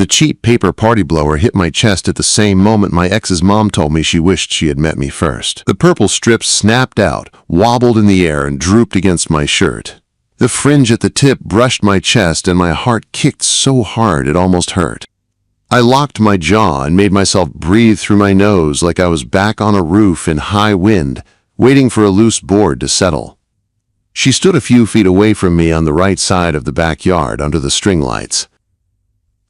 The cheap paper party blower hit my chest at the same moment my ex's mom told me she wished she had met me first. The purple strips snapped out, wobbled in the air, and drooped against my shirt. The fringe at the tip brushed my chest, and my heart kicked so hard it almost hurt. I locked my jaw and made myself breathe through my nose like I was back on a roof in high wind, waiting for a loose board to settle. She stood a few feet away from me on the right side of the backyard under the string lights.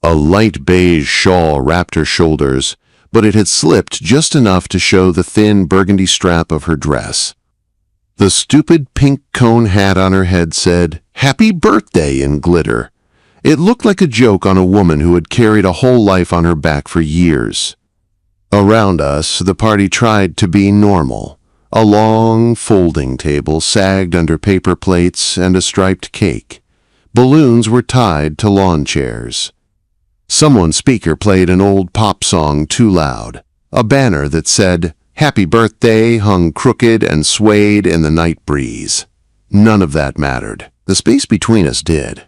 A light beige shawl wrapped her shoulders, but it had slipped just enough to show the thin burgundy strap of her dress. The stupid pink cone hat on her head said, "Happy Birthday" in glitter. It looked like a joke on a woman who had carried a whole life on her back for years. Around us, the party tried to be normal. A long, folding table sagged under paper plates and a striped cake. Balloons were tied to lawn chairs. Someone's speaker played an old pop song too loud. A banner that said, "Happy Birthday" hung crooked and swayed in the night breeze. None of that mattered. The space between us did.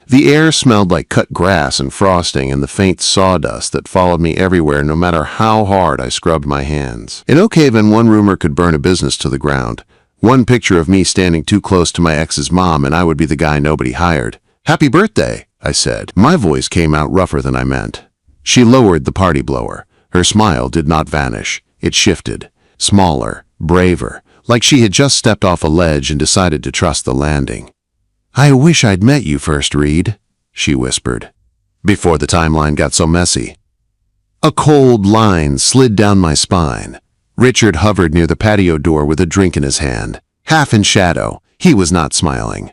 The air smelled like cut grass and frosting and the faint sawdust that followed me everywhere no matter how hard I scrubbed my hands. In Oak Haven, one rumor could burn a business to the ground. One picture of me standing too close to my ex's mom and I would be the guy nobody hired. "Happy birthday," I said. My voice came out rougher than I meant. She lowered the party blower. Her smile did not vanish. It shifted. Smaller, braver, like she had just stepped off a ledge and decided to trust the landing. "I wish I'd met you first, Reed," she whispered, before the timeline got so messy. A cold line slid down my spine. Richard hovered near the patio door with a drink in his hand. Half in shadow, he was not smiling.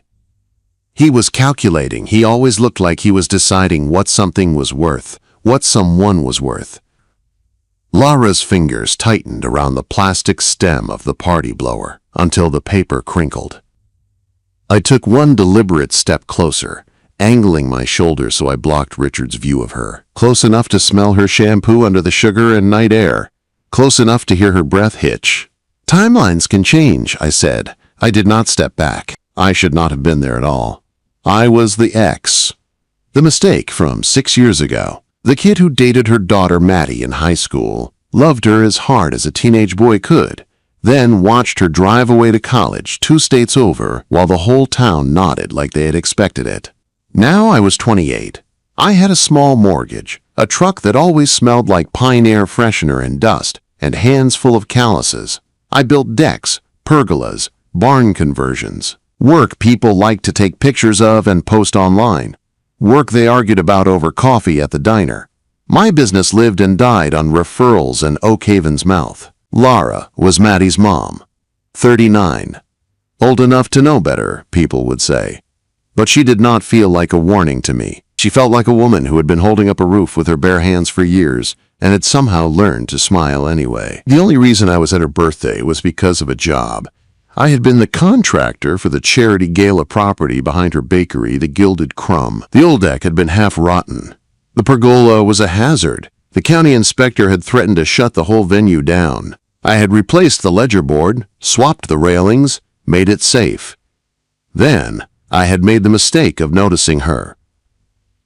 He was calculating. He always looked like he was deciding what something was worth, what someone was worth. Laura's fingers tightened around the plastic stem of the party blower until the paper crinkled. I took one deliberate step closer, angling my shoulders so I blocked Richard's view of her. Close enough to smell her shampoo under the sugar and night air. Close enough to hear her breath hitch. "Timelines can change," I said. I did not step back. I should not have been there at all. I was the ex. The mistake from 6 years ago. The kid who dated her daughter Maddie in high school, loved her as hard as a teenage boy could, then watched her drive away to college 2 states over while the whole town nodded like they had expected it. Now I was 28. I had a small mortgage, a truck that always smelled like pine air freshener and dust, and hands full of calluses. I built decks, pergolas, barn conversions. Work people liked to take pictures of and post online. Work they argued about over coffee at the diner. My business lived and died on referrals and Oak Haven's mouth. Laura was Maddie's mom, 39. Old enough to know better, people would say. But she did not feel like a warning to me. She felt like a woman who had been holding up a roof with her bare hands for years and had somehow learned to smile anyway. The only reason I was at her birthday was because of a job. I had been the contractor for the charity gala property behind her bakery, the Gilded Crumb. The old deck had been half rotten. The pergola was a hazard. The county inspector had threatened to shut the whole venue down. I had replaced the ledger board, swapped the railings, made it safe. Then I had made the mistake of noticing her.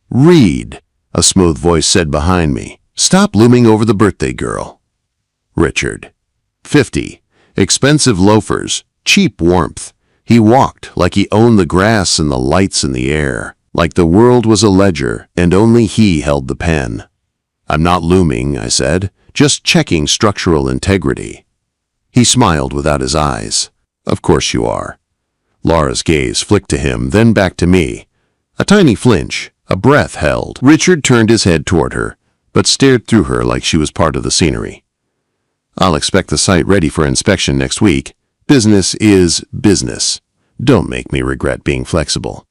"Reed," a smooth voice said behind me. "Stop looming over the birthday girl." Richard. 50. Expensive loafers. Cheap warmth. He walked like he owned the grass and the lights in the air, like the world was a ledger and only he held the pen. "I'm not looming," I said, "just checking structural integrity." He smiled without his eyes. "Of course you are." Laura's gaze flicked to him, then back to me. A tiny flinch, a breath held. Richard turned his head toward her, but stared through her like she was part of the scenery. "I'll expect the site ready for inspection next week. Business is business. Don't make me regret being flexible."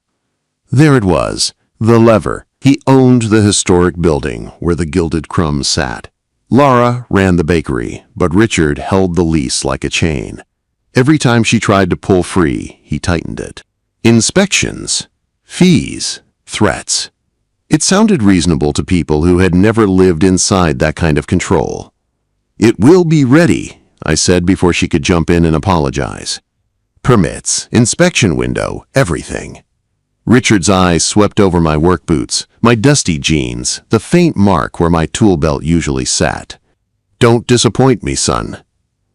There it was, the lever. He owned the historic building where the Gilded Crumb sat. Laura ran the bakery, but Richard held the lease like a chain. Every time she tried to pull free, he tightened it. Inspections, fees, threats. It sounded reasonable to people who had never lived inside that kind of control. "It will be ready," I said before she could jump in and apologize. "Permits, inspection window, everything." Richard's eyes swept over my work boots, my dusty jeans, the faint mark where my tool belt usually sat. "Don't disappoint me, son."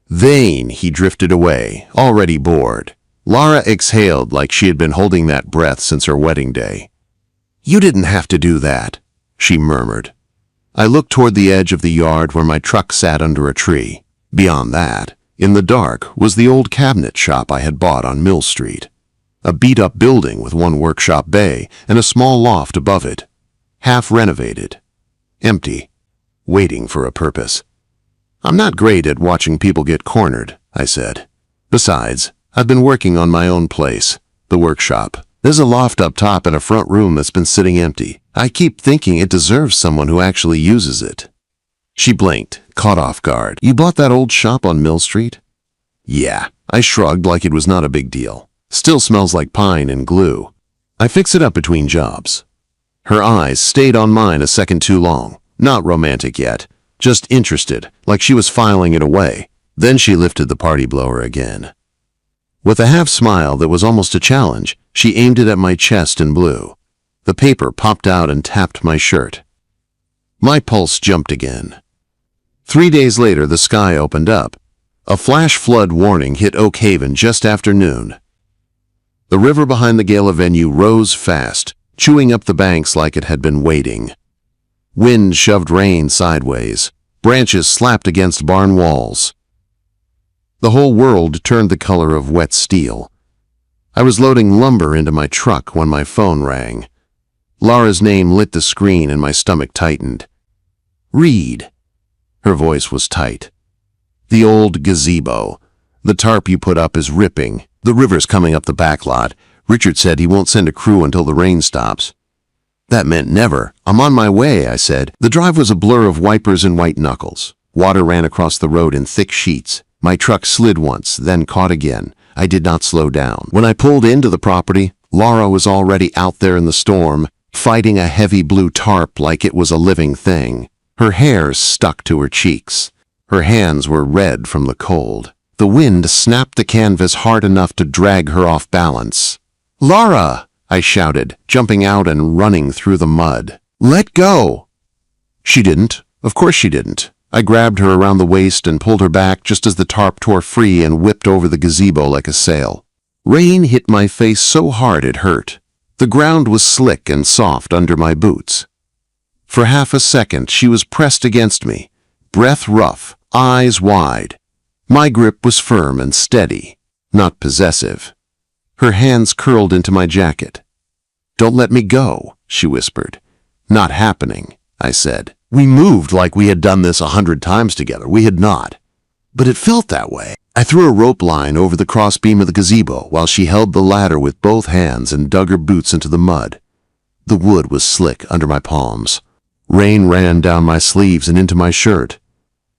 Vain, he drifted away, already bored. Lara exhaled like she had been holding that breath since her wedding day. "You didn't have to do that," she murmured. I looked toward the edge of the yard where my truck sat under a tree. Beyond that, in the dark, was the old cabinet shop I had bought on Mill Street. A beat-up building with one workshop bay and a small loft above it. Half renovated. Empty. Waiting for a purpose. "I'm not great at watching people get cornered," I said. "Besides, I've been working on my own place, the workshop. There's a loft up top and a front room that's been sitting empty. I keep thinking it deserves someone who actually uses it." She blinked, caught off guard. "You bought that old shop on Mill Street?" "Yeah." I shrugged like it was not a big deal. "Still smells like pine and glue. I fix it up between jobs." Her eyes stayed on mine a second too long. Not romantic yet, just interested, like she was filing it away. Then she lifted the party blower again. With a half smile that was almost a challenge, she aimed it at my chest and blew. The paper popped out and tapped my shirt. My pulse jumped again. 3 days later, the sky opened up. A flash flood warning hit Oak Haven just after noon. The river behind the gala venue rose fast, chewing up the banks like it had been waiting. Wind shoved rain sideways. Branches slapped against barn walls. The whole world turned the color of wet steel. I was loading lumber into my truck when my phone rang. Lara's name lit the screen and my stomach tightened. "Reed." Her voice was tight. "The old gazebo. The tarp you put up is ripping. The river's coming up the back lot. Richard said he won't send a crew until the rain stops." That meant never. "I'm on my way," I said. The drive was a blur of wipers and white knuckles. Water ran across the road in thick sheets. My truck slid once, then caught again. I did not slow down. When I pulled into the property, Lara was already out there in the storm, fighting a heavy blue tarp like it was a living thing. Her hair stuck to her cheeks. Her hands were red from the cold. The wind snapped the canvas hard enough to drag her off balance. "Lara!" I shouted, jumping out and running through the mud. "Let go!" She didn't. Of course she didn't. I grabbed her around the waist and pulled her back just as the tarp tore free and whipped over the gazebo like a sail. Rain hit my face so hard it hurt. The ground was slick and soft under my boots. For half a second, she was pressed against me, breath rough, eyes wide. My grip was firm and steady, not possessive. Her hands curled into my jacket. "Don't let me go," she whispered. "Not happening," I said. We moved like we had done this 100 times together. We had not. But it felt that way. I threw a rope line over the crossbeam of the gazebo while she held the ladder with both hands and dug her boots into the mud. The wood was slick under my palms. Rain ran down my sleeves and into my shirt.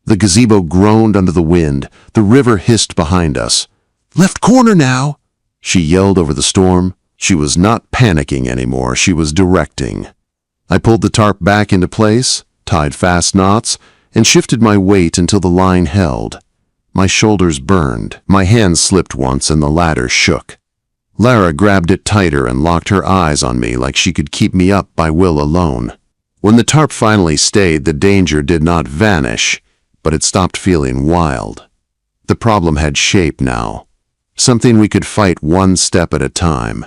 The gazebo groaned under the wind. The river hissed behind us. "Left corner now!" She yelled over the storm. She was not panicking anymore. She was directing. I pulled the tarp back into place, tied fast knots, and shifted my weight until the line held. My shoulders burned. My hands slipped once and the ladder shook. Lara grabbed it tighter and locked her eyes on me like she could keep me up by will alone. When the tarp finally stayed, the danger did not vanish, but it stopped feeling wild. The problem had shape now. Something we could fight one step at a time.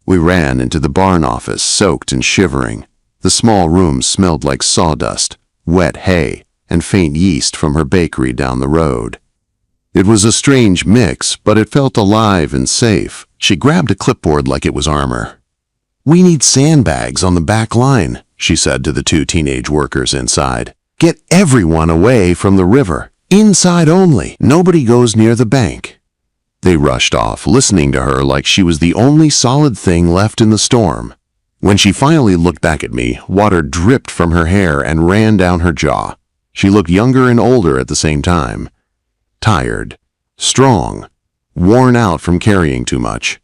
We ran into the barn office, soaked and shivering. The small room smelled like sawdust, wet hay, and faint yeast from her bakery down the road. It was a strange mix, but it felt alive and safe. She grabbed a clipboard like it was armor. "We need sandbags on the back line," she said to the 2 teenage workers inside. "Get everyone away from the river. Inside only. Nobody goes near the bank." They rushed off, listening to her like she was the only solid thing left in the storm. When she finally looked back at me, water dripped from her hair and ran down her jaw. She looked younger and older at the same time. Tired, strong, worn out from carrying too much.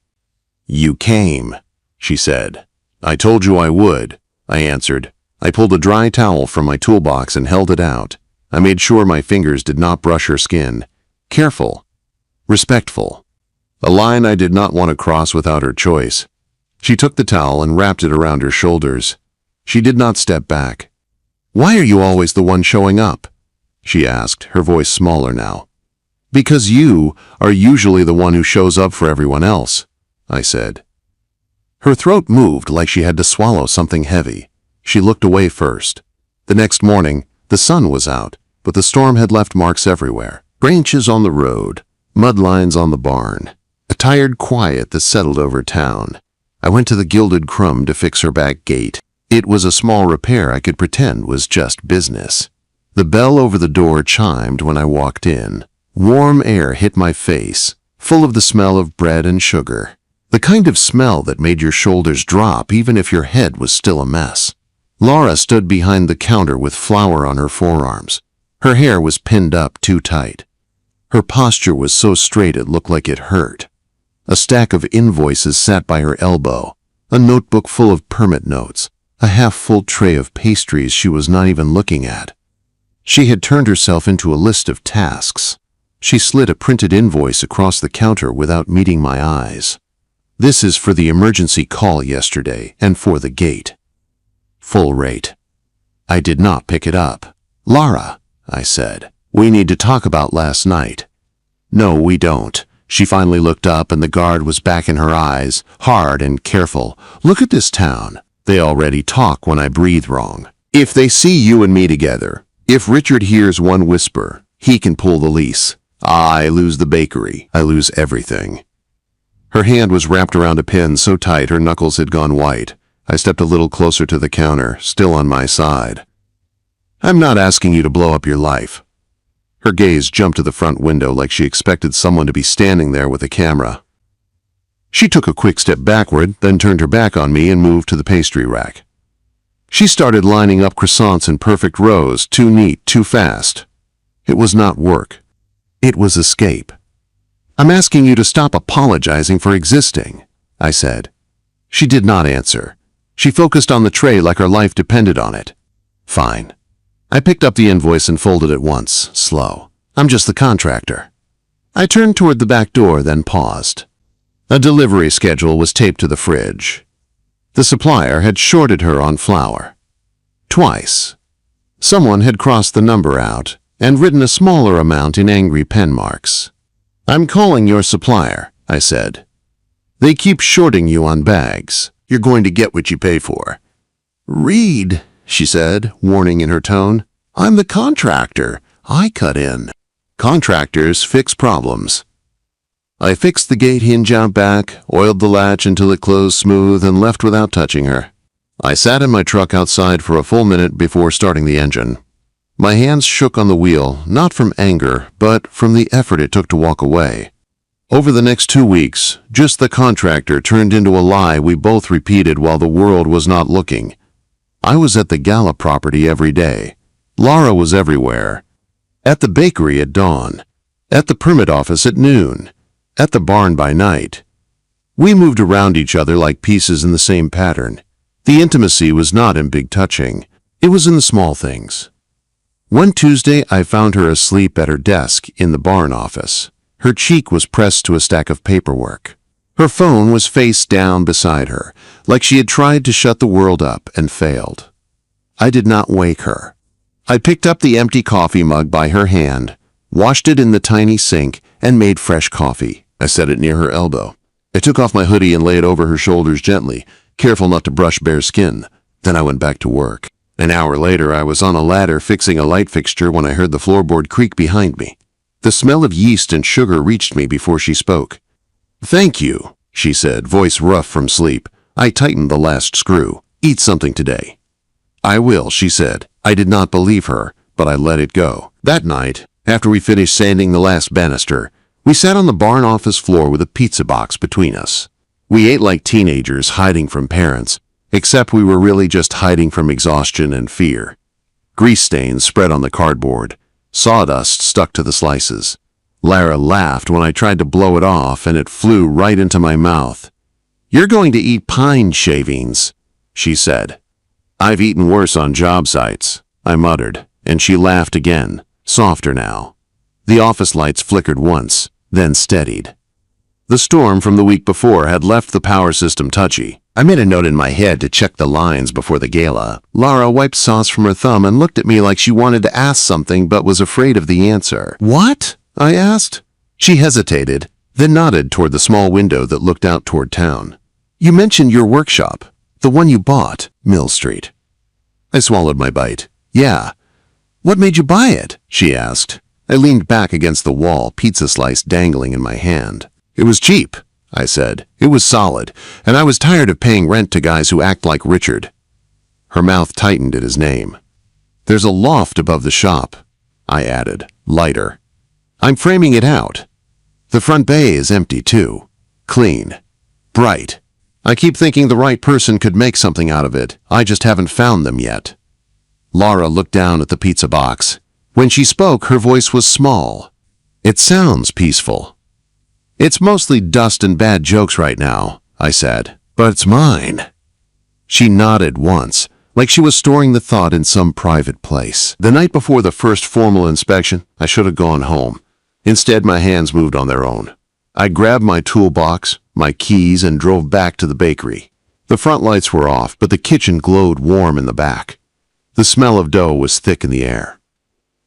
"You came," she said. "I told you I would," I answered. I pulled a dry towel from my toolbox and held it out. I made sure my fingers did not brush her skin. Careful, respectful. A line I did not want to cross without her choice. She took the towel and wrapped it around her shoulders. She did not step back. "Why are you always the one showing up?" she asked, her voice smaller now. "Because you are usually the one who shows up for everyone else," I said. Her throat moved like she had to swallow something heavy. She looked away first. The next morning, the sun was out, but the storm had left marks everywhere. Branches on the road, mud lines on the barn, a tired quiet that settled over town. I went to the Gilded Crumb to fix her back gate. It was a small repair I could pretend was just business. The bell over the door chimed when I walked in. Warm air hit my face, full of the smell of bread and sugar. The kind of smell that made your shoulders drop even if your head was still a mess. Laura stood behind the counter with flour on her forearms. Her hair was pinned up too tight. Her posture was so straight it looked like it hurt. A stack of invoices sat by her elbow, a notebook full of permit notes, a half-full tray of pastries she was not even looking at. She had turned herself into a list of tasks. She slid a printed invoice across the counter without meeting my eyes. "This is for the emergency call yesterday and for the gate. Full rate." I did not pick it up. "Laura," I said, "we need to talk about last night." "No, we don't." She finally looked up and the guard was back in her eyes, hard and careful. "Look at this town. They already talk when I breathe wrong. If they see you and me together, if Richard hears one whisper, he can pull the lease. I lose the bakery. I lose everything." Her hand was wrapped around a pin so tight her knuckles had gone white. I stepped a little closer to the counter, still on my side. "I'm not asking you to blow up your life." Her gaze jumped to the front window like she expected someone to be standing there with a camera. She took a quick step backward, then turned her back on me and moved to the pastry rack. She started lining up croissants in perfect rows, too neat, too fast. It was not work. It was escape. "I'm asking you to stop apologizing for existing," I said. She did not answer. She focused on the tray like her life depended on it. "Fine." I picked up the invoice and folded it once, slow. "I'm just the contractor." I turned toward the back door, then paused. A delivery schedule was taped to the fridge. The supplier had shorted her on flour. Twice. Someone had crossed the number out and written a smaller amount in angry pen marks. "I'm calling your supplier," I said. "They keep shorting you on bags. You're going to get what you pay for." "Read," she said, warning in her tone. "I'm the contractor. I cut in. Contractors fix problems." I fixed the gate hinge out back, oiled the latch until it closed smooth, and left without touching her. I sat in my truck outside for a full minute before starting the engine. My hands shook on the wheel, not from anger, but from the effort it took to walk away. Over the next 2 weeks, just the contractor turned into a lie we both repeated while the world was not looking. I was at the Gala property every day. Laura was everywhere. At the bakery at dawn. At the permit office at noon. At the barn by night. We moved around each other like pieces in the same pattern. The intimacy was not in big touching. It was in the small things. One Tuesday, I found her asleep at her desk in the barn office. Her cheek was pressed to a stack of paperwork. Her phone was face down beside her, like she had tried to shut the world up and failed. I did not wake her. I picked up the empty coffee mug by her hand, washed it in the tiny sink, and made fresh coffee. I set it near her elbow. I took off my hoodie and laid it over her shoulders gently, careful not to brush bare skin. Then I went back to work. An hour later, I was on a ladder fixing a light fixture when I heard the floorboard creak behind me. The smell of yeast and sugar reached me before she spoke. "Thank you," she said, voice rough from sleep. I tightened the last screw. "Eat something today." "I will," she said. I did not believe her, but I let it go. That night, after we finished sanding the last banister, we sat on the barn office floor with a pizza box between us. We ate like teenagers hiding from parents, except we were really just hiding from exhaustion and fear. Grease stains spread on the cardboard. Sawdust stuck to the slices. Lara laughed when I tried to blow it off and it flew right into my mouth. "You're going to eat pine shavings," she said. "I've eaten worse on job sites," I muttered, and she laughed again, softer now. The office lights flickered once, then steadied. The storm from the week before had left the power system touchy. I made a note in my head to check the lines before the gala. Lara wiped sauce from her thumb and looked at me like she wanted to ask something but was afraid of the answer. "What?" I asked. She hesitated, then nodded toward the small window that looked out toward town. "You mentioned your workshop, the one you bought, Mill Street." I swallowed my bite. "Yeah." "What made you buy it?" she asked. I leaned back against the wall, pizza slice dangling in my hand. "It was cheap," I said. "It was solid, and I was tired of paying rent to guys who act like Richard." Her mouth tightened at his name. "There's a loft above the shop," I added, lighter. "I'm framing it out. The front bay is empty too. Clean. Bright. I keep thinking the right person could make something out of it. I just haven't found them yet." Lara looked down at the pizza box. When she spoke, her voice was small. "It sounds peaceful." "It's mostly dust and bad jokes right now," I said, "but it's mine." She nodded once, like she was storing the thought in some private place. The night before the first formal inspection, I should have gone home. Instead, my hands moved on their own. I grabbed my toolbox, my keys, and drove back to the bakery. The front lights were off, but the kitchen glowed warm in the back. The smell of dough was thick in the air.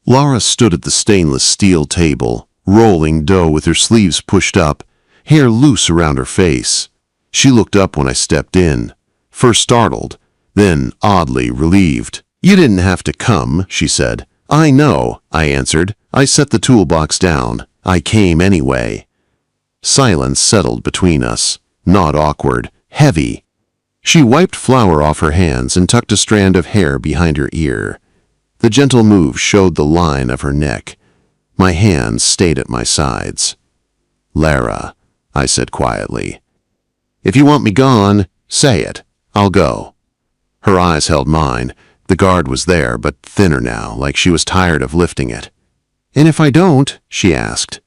Lara stood at the stainless steel table, rolling dough with her sleeves pushed up, hair loose around her face. She looked up when I stepped in, first startled, then oddly relieved. "You didn't have to come," she said. "I know," I answered. I set the toolbox down. "I came anyway." Silence settled between us, not awkward, heavy. She wiped flour off her hands and tucked a strand of hair behind her ear. The gentle move showed the line of her neck. My hands stayed at my sides. "Lara," I said quietly. "If you want me gone, say it. I'll go." Her eyes held mine. The guard was there, but thinner now, like she was tired of lifting it. "And if I don't?" she asked.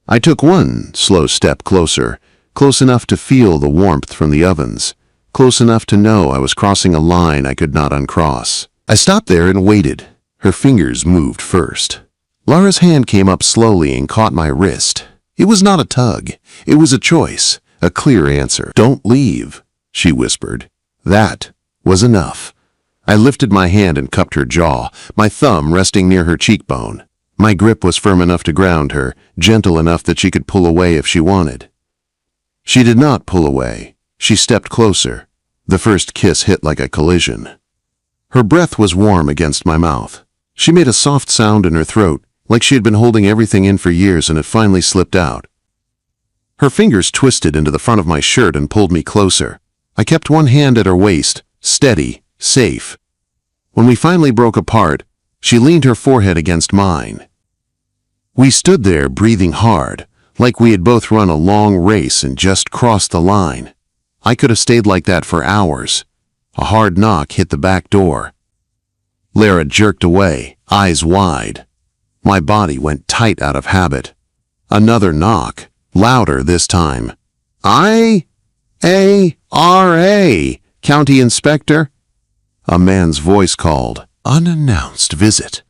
I took one slow step closer, close enough to feel the warmth from the ovens, close enough to know I was crossing a line I could not uncross. I stopped there and waited. Her fingers moved first. Lara's hand came up slowly and caught my wrist. It was not a tug. It was a choice, a clear answer. "Don't leave," she whispered. That was enough. I lifted my hand and cupped her jaw, my thumb resting near her cheekbone. My grip was firm enough to ground her, gentle enough that she could pull away if she wanted. She did not pull away. She stepped closer. The first kiss hit like a collision. Her breath was warm against my mouth. She made a soft sound in her throat, like she had been holding everything in for years and it finally slipped out. Her fingers twisted into the front of my shirt and pulled me closer. I kept one hand at her waist, steady, safe. When we finally broke apart, she leaned her forehead against mine. We stood there breathing hard, like we had both run a long race and just crossed the line. I could have stayed like that for hours. A hard knock hit the back door. Lara jerked away, eyes wide. My body went tight out of habit. Another knock, louder this time. "I-A-R-A, County Inspector?" A man's voice called. "Unannounced visit."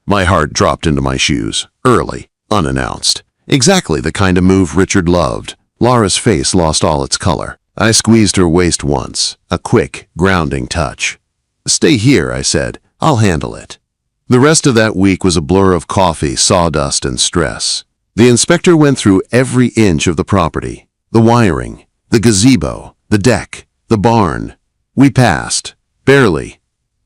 My heart dropped into my shoes, early, unannounced. Exactly the kind of move Richard loved. Lara's face lost all its color. I squeezed her waist once, a quick, grounding touch. "Stay here," I said. "I'll handle it." The rest of that week was a blur of coffee, sawdust, and stress. The inspector went through every inch of the property. The wiring, the gazebo, the deck, the barn. We passed. Barely.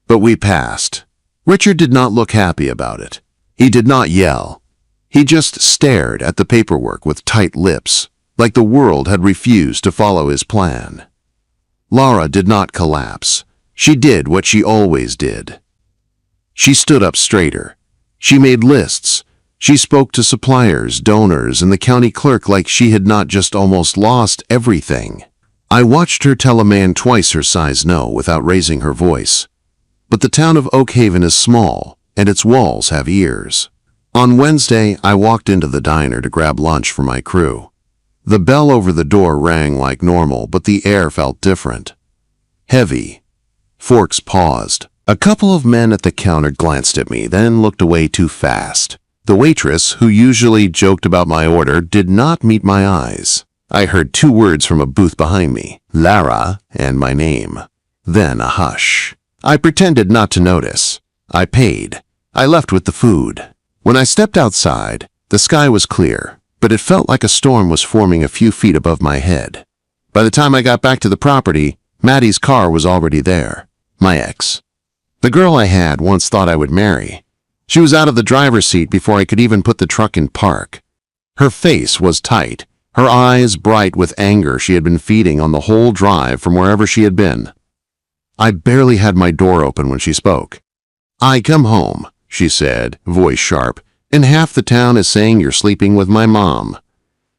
But we passed. Richard did not look happy about it. He did not yell. He just stared at the paperwork with tight lips, like the world had refused to follow his plan. Lara did not collapse. She did what she always did. She stood up straighter. She made lists. She spoke to suppliers, donors, and the county clerk like she had not just almost lost everything. I watched her tell a man twice her size no without raising her voice. But the town of Oak Haven is small, and its walls have ears. On Wednesday, I walked into the diner to grab lunch for my crew. The bell over the door rang like normal, but the air felt different. Heavy. Forks paused. A couple of men at the counter glanced at me, then looked away too fast. The waitress, who usually joked about my order, did not meet my eyes. I heard 2 words from a booth behind me, Lara and my name. Then a hush. I pretended not to notice. I paid. I left with the food. When I stepped outside, the sky was clear, but it felt like a storm was forming a few feet above my head. By the time I got back to the property, Maddie's car was already there. My ex. The girl I had once thought I would marry. She was out of the driver's seat before I could even put the truck in park. Her face was tight, her eyes bright with anger she had been feeding on the whole drive from wherever she had been. I barely had my door open when she spoke. "I come home," she said, voice sharp, "and half the town is saying you're sleeping with my mom."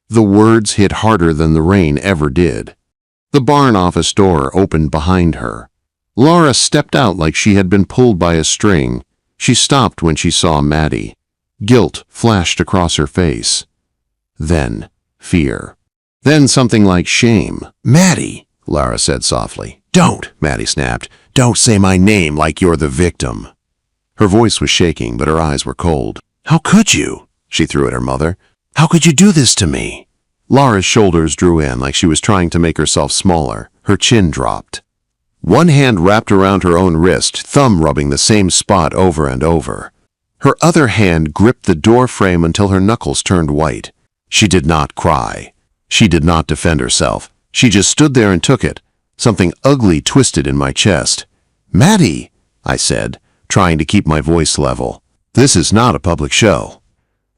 The words hit harder than the rain ever did. The barn office door opened behind her. Laura stepped out like she had been pulled by a string. She stopped when she saw Maddie. Guilt flashed across her face. Then fear. Then something like shame. "Maddie," Laura said softly. "Don't," Maddie snapped. "Don't say my name like you're the victim." Her voice was shaking, but her eyes were cold. "How could you?" she threw at her mother. "How could you do this to me?" Laura's shoulders drew in like she was trying to make herself smaller. Her chin dropped. One hand wrapped around her own wrist, thumb rubbing the same spot over and over. Her other hand gripped the door frame until her knuckles turned white. She did not cry. She did not defend herself. She just stood there and took it. Something ugly twisted in my chest. "Maddie," I said, trying to keep my voice level. "This is not a public show."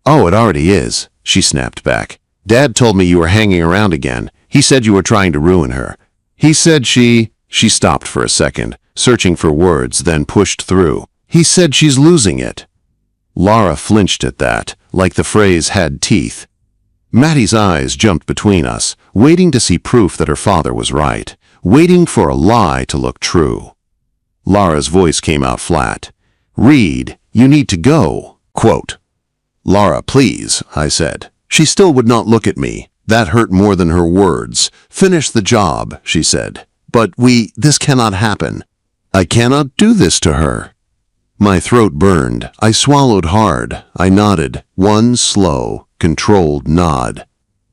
"Oh, it already is," she snapped back. "Dad told me you were hanging around again. He said you were trying to ruin her. He said she stopped for a second, searching for words, then pushed through. "He said she's losing it." Laura flinched at that, like the phrase had teeth. Maddie's eyes jumped between us, waiting to see proof that her father was right, waiting for a lie to look true. Laura's voice came out flat. "Reed, you need to go." Quote. "Laura, please," I said. She still would not look at me. That hurt more than her words. "Finish the job," she said. "But this cannot happen. I cannot do this to her." My throat burned. I swallowed hard. I nodded. One slow, controlled nod.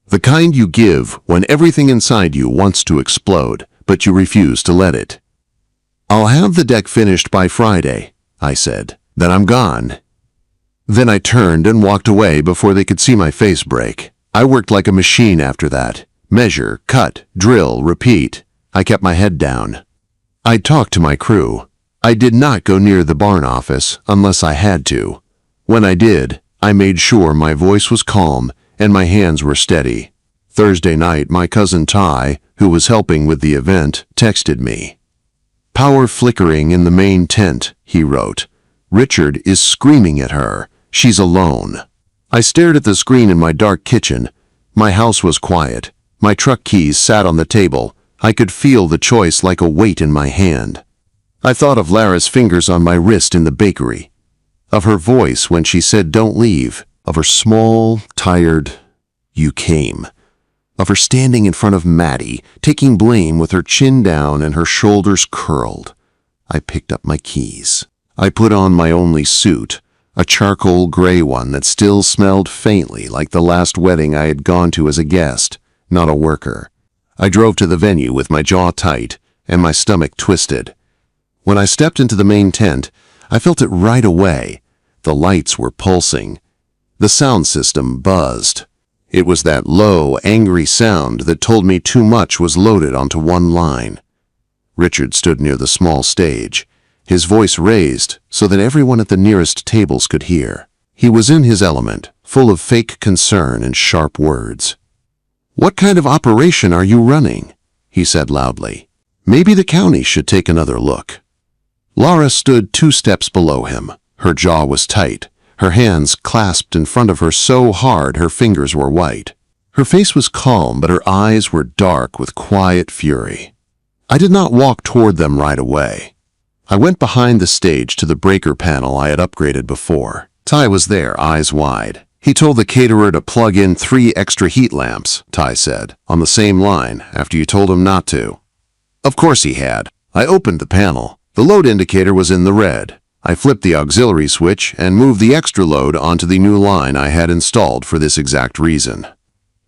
The kind you give when everything inside you wants to explode, but you refuse to let it. "I'll have the deck finished by Friday," I said. "Then I'm gone." Then I turned and walked away before they could see my face break. I worked like a machine after that. Measure, cut, drill, repeat. I kept my head down. I talked to my crew. I did not go near the barn office unless I had to. When I did, I made sure my voice was calm and my hands were steady. Thursday night, my cousin Ty, who was helping with the event, texted me. "Power flickering in the main tent," he wrote. "Richard is screaming at her. She's alone." I stared at the screen in my dark kitchen. My house was quiet. My truck keys sat on the table. I could feel the choice like a weight in my hand. I thought of Lara's fingers on my wrist in the bakery, of her voice when she said don't leave, of her small, tired, "You came," of her standing in front of Maddie, taking blame with her chin down and her shoulders curled. I picked up my keys. I put on my only suit, a charcoal gray one that still smelled faintly like the last wedding I had gone to as a guest, not a worker. I drove to the venue with my jaw tight and my stomach twisted. When I stepped into the main tent, I felt it right away. The lights were pulsing. The sound system buzzed. It was that low, angry sound that told me too much was loaded onto one line. Richard stood near the small stage, his voice raised so that everyone at the nearest tables could hear. He was in his element, full of fake concern and sharp words. "What kind of operation are you running?" he said loudly. "Maybe the county should take another look." Laura stood 2 steps below him. Her jaw was tight, her hands clasped in front of her so hard her fingers were white. Her face was calm, but her eyes were dark with quiet fury. I did not walk toward them right away. I went behind the stage to the breaker panel I had upgraded before. Ty was there, eyes wide. "He told the caterer to plug in 3 extra heat lamps," Ty said, "on the same line after you told him not to." Of course he had. I opened the panel. The load indicator was in the red. I flipped the auxiliary switch and moved the extra load onto the new line I had installed for this exact reason.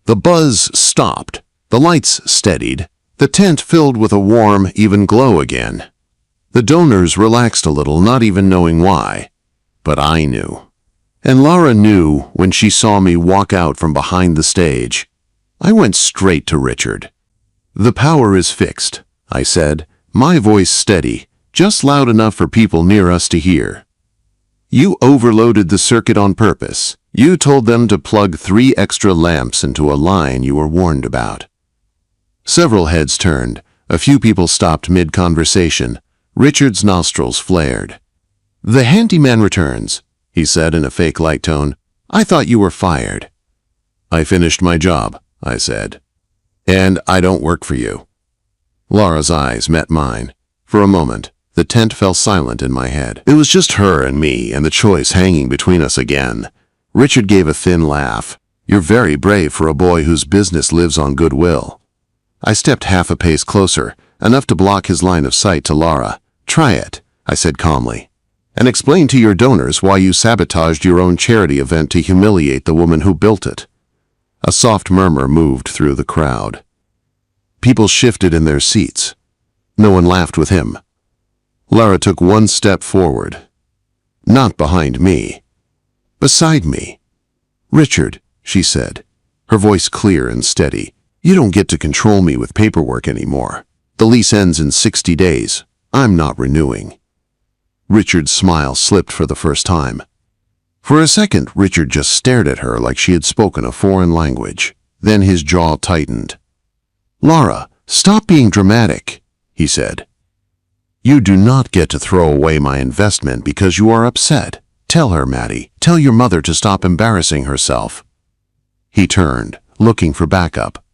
The buzz stopped, the lights steadied, the tent filled with a warm, even glow again. The donors relaxed a little, not even knowing why. But I knew. And Lara knew when she saw me walk out from behind the stage. I went straight to Richard. "The power is fixed," I said, my voice steady, just loud enough for people near us to hear. "You overloaded the circuit on purpose. You told them to plug 3 extra lamps into a line you were warned about." Several heads turned. A few people stopped mid-conversation. Richard's nostrils flared. "The handyman returns," he said in a fake light tone. "I thought you were fired." "I finished my job," I said. "And I don't work for you." Lara's eyes met mine. For a moment, the tent fell silent in my head. It was just her and me, and the choice hanging between us again. Richard gave a thin laugh. "You're very brave for a boy whose business lives on goodwill." I stepped half a pace closer, enough to block his line of sight to Lara. "Try it," I said calmly, "and explain to your donors why you sabotaged your own charity event to humiliate the woman who built it." A soft murmur moved through the crowd. People shifted in their seats. No one laughed with him. Lara took one step forward. Not behind me. Beside me. "Richard," she said, her voice clear and steady, "you don't get to control me with paperwork anymore. The lease ends in 60 days. I'm not renewing." Richard's smile slipped for the first time. For a second, Richard just stared at her like she had spoken a foreign language. Then his jaw tightened. "Lara, stop being dramatic," he said. "You do not get to throw away my investment because you are upset. Tell her, Maddie. Tell your mother to stop embarrassing herself." He turned, looking for backup.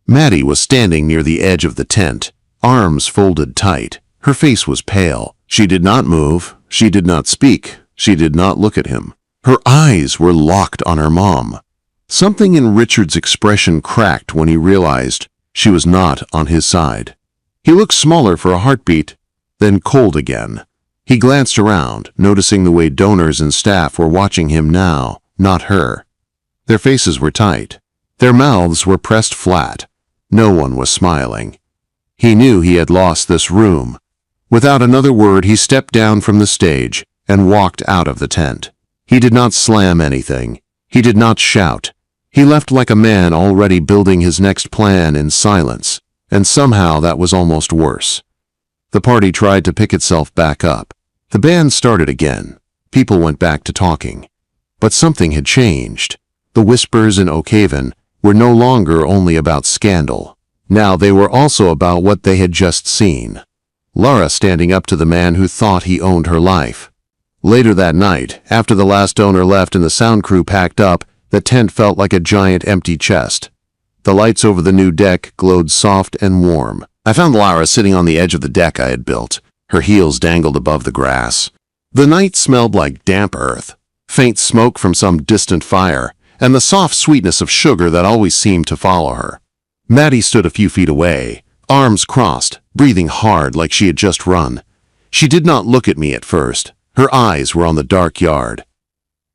Maddie was standing near the edge of the tent, arms folded tight. Her face was pale. She did not move. She did not speak. She did not look at him. Her eyes were locked on her mom. Something in Richard's expression cracked when he realized she was not on his side. He looked smaller for a heartbeat, then cold again. He glanced around, noticing the way donors and staff were watching him now, not her. Their faces were tight. Their mouths were pressed flat. No one was smiling. He knew he had lost this room. Without another word, he stepped down from the stage and walked out of the tent. He did not slam anything. He did not shout. He left like a man already building his next plan in silence, and somehow that was almost worse. The party tried to pick itself back up. The band started again. People went back to talking. But something had changed. The whispers in Oak Haven were no longer only about scandal. Now they were also about what they had just seen. Lara standing up to the man who thought he owned her life. Later that night, after the last donor left and the sound crew packed up, the tent felt like a giant empty chest. The lights over the new deck glowed soft and warm. I found Lara sitting on the edge of the deck I had built. Her heels dangled above the grass. The night smelled like damp earth, faint smoke from some distant fire, and the soft sweetness of sugar that always seemed to follow her. Maddie stood a few feet away, arms crossed, breathing hard like she had just run. She did not look at me at first. Her eyes were on the dark yard.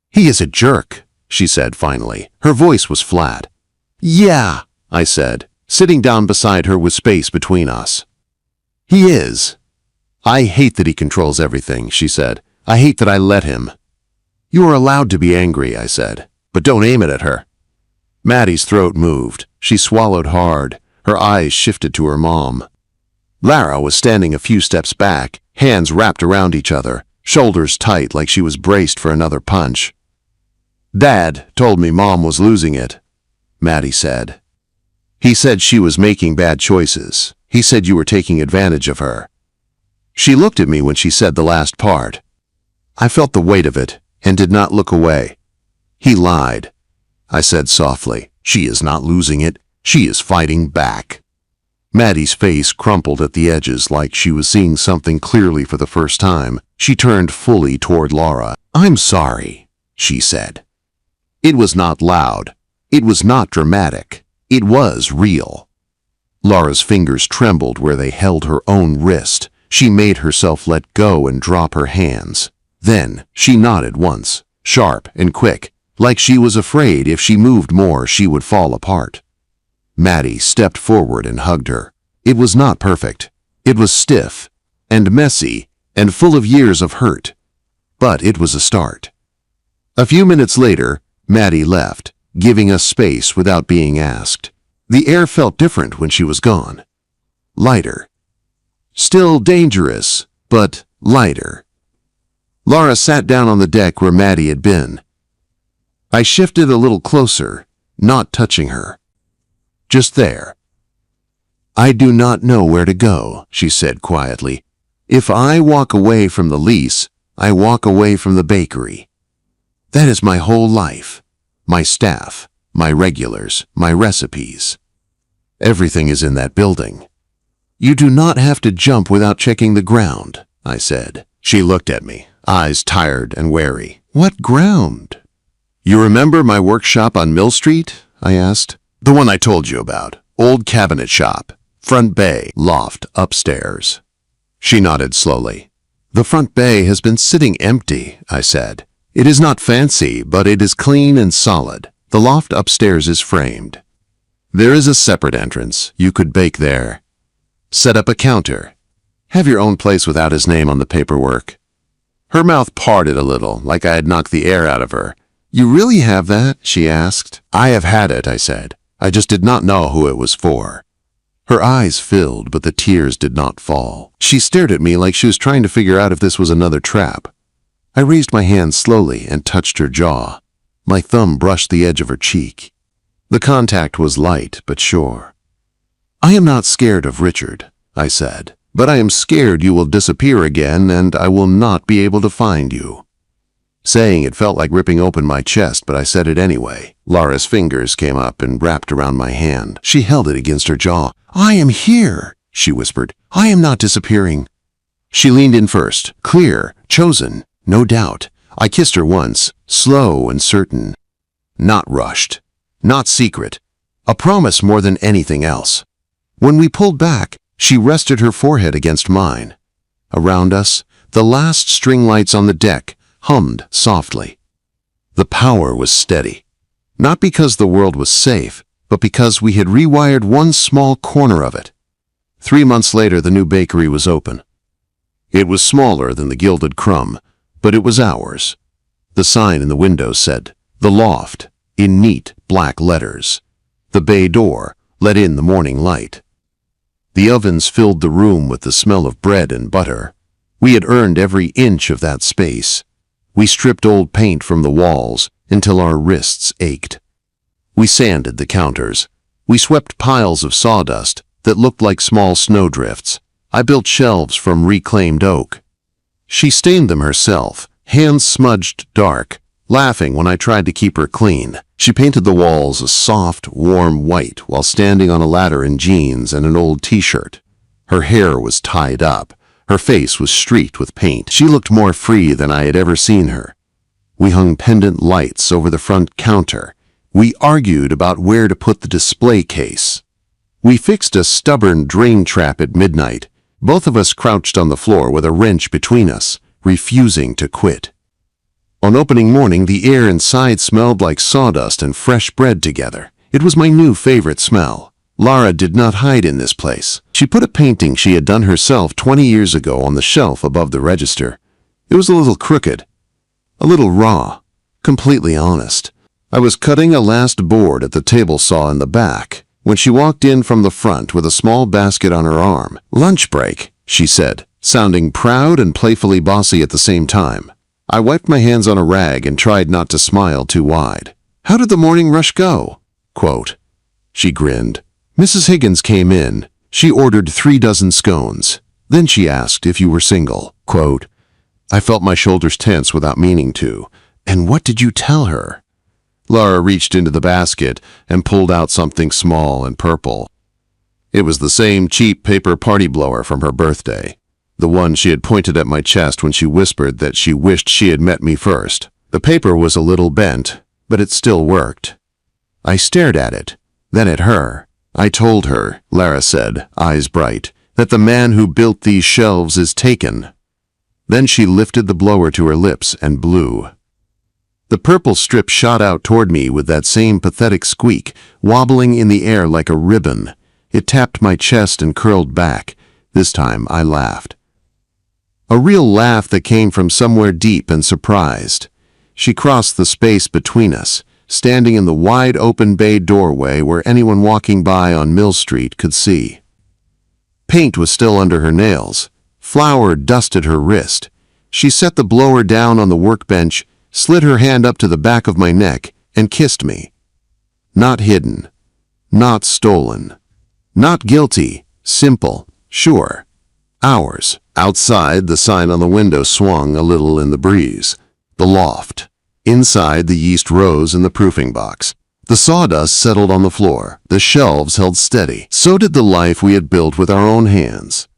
"He is a jerk," she said finally. Her voice was flat. "Yeah," I said, sitting down beside her with space between us. "He is." "I hate that he controls everything," she said. "I hate that I let him." "You are allowed to be angry," I said, "but don't aim it at her." Maddie's throat moved. She swallowed hard. Her eyes shifted to her mom. Lara was standing a few steps back, hands wrapped around each other, shoulders tight like she was braced for another punch. "Dad told me Mom was losing it," Maddie said. "He said she was making bad choices. He said you were taking advantage of her." She looked at me when she said the last part. I felt the weight of it and did not look away. "He lied," I said softly. "She is not losing it. She is fighting back." Maddie's face crumpled at the edges like she was seeing something clearly for the first time. She turned fully toward Lara. "I'm sorry," she said. It was not loud. It was not dramatic. It was real. Lara's fingers trembled where they held her own wrist. She made herself let go and drop her hands. Then she nodded once, sharp and quick, like she was afraid if she moved more she would fall apart. Maddie stepped forward and hugged her. It was not perfect. It was stiff and messy and full of years of hurt. But it was a start. A few minutes later, Maddie left, giving us space without being asked. The air felt different when she was gone. Lighter. Still dangerous, but lighter. Lara sat down on the deck where Maddie had been. I shifted a little closer, not touching her. Just there. I do not know where to go, she said quietly. If I walk away from the lease, I walk away from the bakery. That is my whole life. My staff, my regulars, my recipes. Everything is in that building. You do not have to jump without checking the ground, I said. She looked at me, eyes tired and wary. What ground? You remember my workshop on Mill Street? I asked. The one I told you about. Old cabinet shop. Front bay, loft, upstairs. She nodded slowly. The front bay has been sitting empty, I said. It is not fancy, but it is clean and solid. The loft upstairs is framed. There is a separate entrance. You could bake there. Set up a counter. Have your own place without his name on the paperwork. Her mouth parted a little, like I had knocked the air out of her. You really have that? She asked. I have had it, I said. I just did not know who it was for. Her eyes filled, but the tears did not fall. She stared at me like she was trying to figure out if this was another trap. I raised my hand slowly and touched her jaw. My thumb brushed the edge of her cheek. The contact was light but sure. I am not scared of Richard, I said, but I am scared you will disappear again and I will not be able to find you. Saying it felt like ripping open my chest, but I said it anyway. Lara's fingers came up and wrapped around my hand. She held it against her jaw. I am here, she whispered. I am not disappearing. She leaned in first, clear, chosen, no doubt. I kissed her once, slow and certain. Not rushed, not secret. A promise more than anything else. When we pulled back, she rested her forehead against mine. Around us, the last string lights on the deck hummed softly. The power was steady. Not because the world was safe, but because we had rewired one small corner of it. 3 months later, the new bakery was open. It was smaller than the Gilded Crumb, but it was ours. The sign in the window said, The Loft, in neat black letters. The bay door let in the morning light. The ovens filled the room with the smell of bread and butter. We had earned every inch of that space. We stripped old paint from the walls until our wrists ached. We sanded the counters. We swept piles of sawdust that looked like small snowdrifts. I built shelves from reclaimed oak. She stained them herself, hands smudged dark, laughing when I tried to keep her clean. She painted the walls a soft, warm white while standing on a ladder in jeans and an old t-shirt. Her hair was tied up. Her face was streaked with paint. She looked more free than I had ever seen her. We hung pendant lights over the front counter. We argued about where to put the display case. We fixed a stubborn drain trap at midnight. Both of us crouched on the floor with a wrench between us, refusing to quit. On opening morning, the air inside smelled like sawdust and fresh bread together. It was my new favorite smell. Lara did not hide in this place. She put a painting she had done herself 20 years ago on the shelf above the register. It was a little crooked, a little raw, completely honest. I was cutting a last board at the table saw in the back when she walked in from the front with a small basket on her arm. Lunch break, she said, sounding proud and playfully bossy at the same time. I wiped my hands on a rag and tried not to smile too wide. How did the morning rush go? Quote. She grinned. Mrs. Higgins came in. She ordered 3 dozen scones. Then she asked if you were single. Quote, I felt my shoulders tense without meaning to. And what did you tell her? Lara reached into the basket and pulled out something small and purple. It was the same cheap paper party blower from her birthday. The one she had pointed at my chest when she whispered that she wished she had met me first. The paper was a little bent, but it still worked. I stared at it, then at her. I told her, Lara said, eyes bright, that the man who built these shelves is taken." Then she lifted the blower to her lips and blew. The purple strip shot out toward me with that same pathetic squeak, wobbling in the air like a ribbon. It tapped my chest and curled back. This time I laughed. A real laugh that came from somewhere deep and surprised. She crossed the space between us, standing in the wide-open bay doorway where anyone walking by on Mill Street could see. Paint was still under her nails. Flour dusted her wrist. She set the blower down on the workbench, slid her hand up to the back of my neck, and kissed me. Not hidden. Not stolen. Not guilty. Simple. Sure. Ours. Outside, the sign on the window swung a little in the breeze. The loft. Inside, the yeast rose in the proofing box. The sawdust settled on the floor. The shelves held steady. So did the life we had built with our own hands.